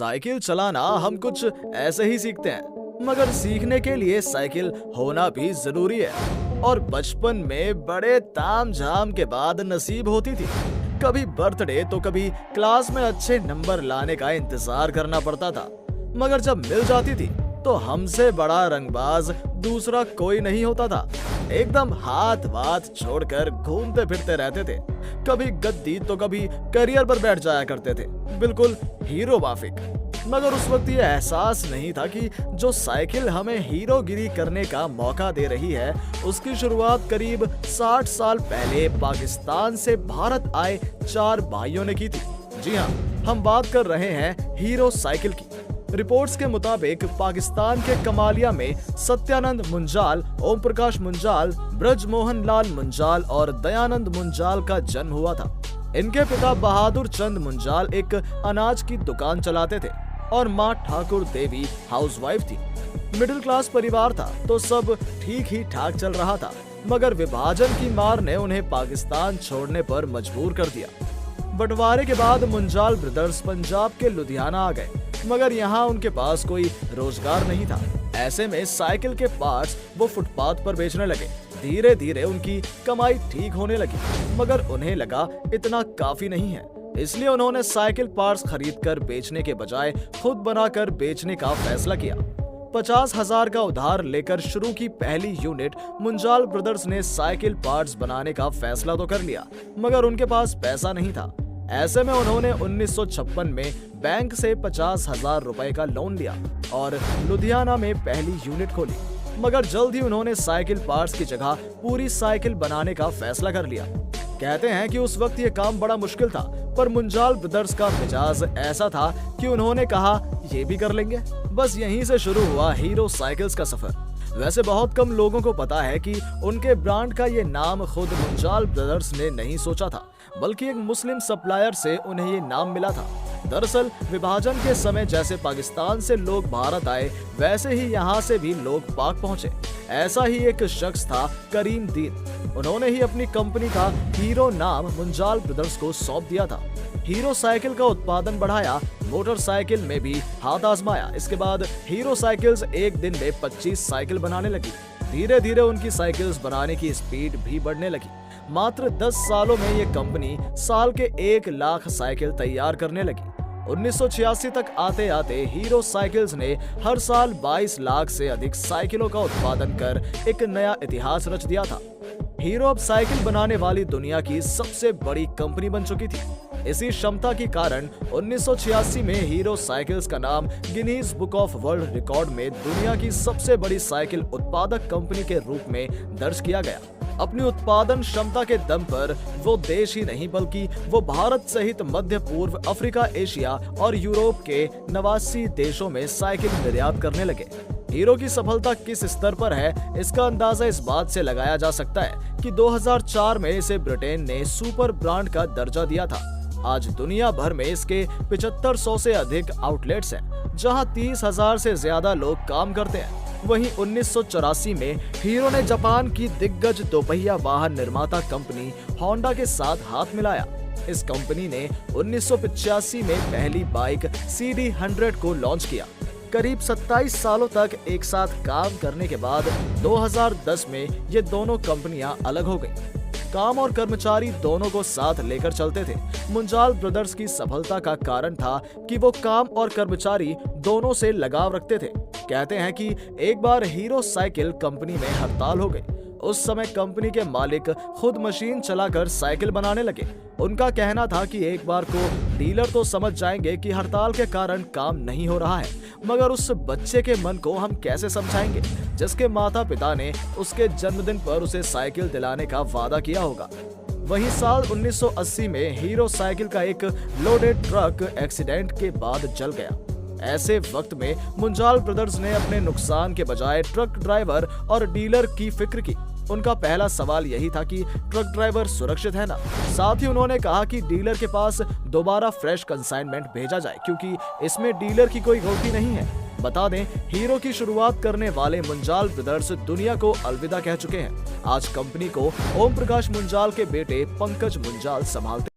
Cycle चलाना हम कुछ ऐसे ही सीखते हैं, मगर सीखने के लिए साइकिल होना भी जरूरी है। और बचपन में बड़े तामझाम के बाद नसीब होती थी। कभी बर्थडे तो कभी क्लास में अच्छे नंबर लाने का इंतजार करना पड़ता था, मगर जब मिल जाती थी तो हमसे बड़ा रंगबाज दूसरा कोई नहीं होता था। एकदम हाथ वाथ छोड़कर घूमते फिरते रहते थे, कभी गद्दी तो कभी करियर पर बैठ जाया करते थे, बिल्कुल हीरो माफिक। मगर उस वक्त ये एहसास नहीं था कि जो साइकिल हमें हीरोगिरी करने का मौका दे रही है, उसकी शुरुआत करीब 60 साल पहले पाकिस्तान से भारत आए 4 भाइयों ने की थी। जी हाँ, हम बात कर रहे हैं हीरो साइकिल की। रिपोर्ट्स के मुताबिक पाकिस्तान के कमालिया में सत्यानंद मुंजाल, ओम प्रकाश मुंजाल, ब्रजमोहन लाल मुंजाल और दयानंद मुंजाल का जन्म हुआ था। इनके पिता बहादुर चंद मुंजाल एक अनाज की दुकान चलाते थे और मां ठाकुर देवी हाउसवाइफ थी। मिडिल क्लास परिवार था तो सब ठीक ही ठाक चल रहा था, मगर विभाजन की मार ने उन्हें पाकिस्तान छोड़ने पर मजबूर कर दिया। बंटवारे के बाद मुंजाल ब्रदर्स पंजाब के लुधियाना आ गए, मगर यहाँ उनके पास कोई रोजगार नहीं था। ऐसे में साइकिल के पार्ट्स वो फुटपाथ पर बेचने लगे। धीरे धीरे उनकी कमाई ठीक होने लगी, मगर उन्हें लगा इतना काफी नहीं है, इसलिए उन्होंने साइकिल पार्ट्स खरीदकर बेचने के बजाय खुद बनाकर बेचने का फैसला किया। 50,000 का उधार लेकर शुरू की पहली यूनिट मुंजाल ब्रदर्स ने साइकिल पार्ट्स बनाने का फैसला तो कर लिया, मगर उनके पास पैसा नहीं था। ऐसे में उन्होंने 1956 में बैंक से 50,000 रुपए का लोन लिया और लुधियाना में पहली यूनिट खोली। मगर जल्द ही उन्होंने साइकिल पार्ट्स की जगह पूरी साइकिल बनाने का फैसला कर लिया। कहते हैं कि उस वक्त ये काम बड़ा मुश्किल था, पर मुंजाल ब्रदर्स का मिजाज ऐसा था कि उन्होंने कहा ये भी कर लेंगे। बस यहीं से शुरू हुआ हीरो साइकिल्स का सफर। वैसे बहुत कम लोगों को पता है कि उनके ब्रांड का ये नाम खुद मुंजाल ब्रदर्स ने नहीं सोचा था, बल्कि एक मुस्लिम सप्लायर से उन्हें ये नाम मिला था। दरअसल विभाजन के समय जैसे पाकिस्तान से लोग भारत आए, वैसे ही यहाँ से भी लोग पाक पहुँचे। ऐसा ही एक शख्स था करीम दीन। उन्होंने ही अपनी कंपनी का हीरो नाम मुंजाल ब्रदर्स को सौंप दिया था। हीरो साइकिल का उत्पादन बढ़ाया, मोटरसाइकिल में भी हाथ आजमाया। इसके बाद हीरो साइकिल्स एक दिन में 25 साइकिल बनाने लगी। धीरे धीरे उनकी साइकिल्स बनाने की स्पीड भी बढ़ने लगी। मात्र 10 सालों में ये कंपनी साल के 1 लाख साइकिल तैयार करने लगी। 1986 तक आते आते हीरो साइकिल्स ने हर साल 22 लाख से अधिक साइकिलों का उत्पादन कर एक नया इतिहास रच दिया था। हीरो अब साइकिल बनाने वाली दुनिया की सबसे बड़ी कंपनी बन चुकी थी। इसी क्षमता के कारण 1986 में हीरो साइकिल्स का नाम Guinness book of world record में दुनिया की सबसे बड़ी साइकिल उत्पादक कंपनी के रूप में दर्ज किया गया। अपनी उत्पादन क्षमता के दम पर वो देश ही नहीं बल्कि वो भारत सहित मध्य पूर्व, अफ्रीका, एशिया और यूरोप के 89 देशों में साइकिल निर्यात करने लगे। हीरो की सफलता किस स्तर पर है, इसका अंदाजा इस बात से लगाया जा सकता है कि 2004 में इसे ब्रिटेन ने सुपर ब्रांड का दर्जा दिया था। आज दुनिया भर में इसके 7500 से अधिक आउटलेट्स हैं, जहां 30,000 से ज्यादा लोग काम करते हैं। वहीं 1984 में हीरो ने जापान की दिग्गज दोपहिया वाहन निर्माता कंपनी होंडा के साथ हाथ मिलाया। इस कंपनी ने 1985 में पहली बाइक CD100 को लॉन्च किया। करीब 27 सालों तक एक साथ काम करने के बाद 2010 में ये दोनों कंपनियां अलग हो गईं। काम और कर्मचारी दोनों को साथ लेकर चलते थे। मुंजाल ब्रदर्स की सफलता का कारण था कि वो काम और कर्मचारी दोनों से लगाव रखते थे। कहते हैं कि एक बार हीरो साइकिल कंपनी में हड़ताल हो गई। उस समय कंपनी के मालिक खुद मशीन चलाकर साइकिल बनाने लगे। उनका कहना था कि एक बार को डीलर तो समझ जाएंगे कि हड़ताल के कारण काम नहीं हो रहा है, मगर उस बच्चे के मन को हम कैसे समझाएंगे जिसके माता पिता ने उसके जन्मदिन पर उसे साइकिल दिलाने का वादा किया होगा। वहीं साल 1980 में हीरो साइकिल का एक लोडेड ट्रक एक्सीडेंट के बाद जल गया। ऐसे वक्त में मुंजाल ब्रदर्स ने अपने नुकसान के बजाय ट्रक ड्राइवर और डीलर की फिक्र की। उनका पहला सवाल यही था कि ट्रक ड्राइवर सुरक्षित है ना। साथ ही उन्होंने कहा कि डीलर के पास दोबारा फ्रेश कंसाइनमेंट भेजा जाए, क्योंकि इसमें डीलर की कोई गलती नहीं है। बता दें, हीरो की शुरुआत करने वाले मुंजाल ब्रदर्स दुनिया को अलविदा कह चुके हैं। आज कंपनी को ओम प्रकाश मुंजाल के बेटे पंकज मुंजाल संभालते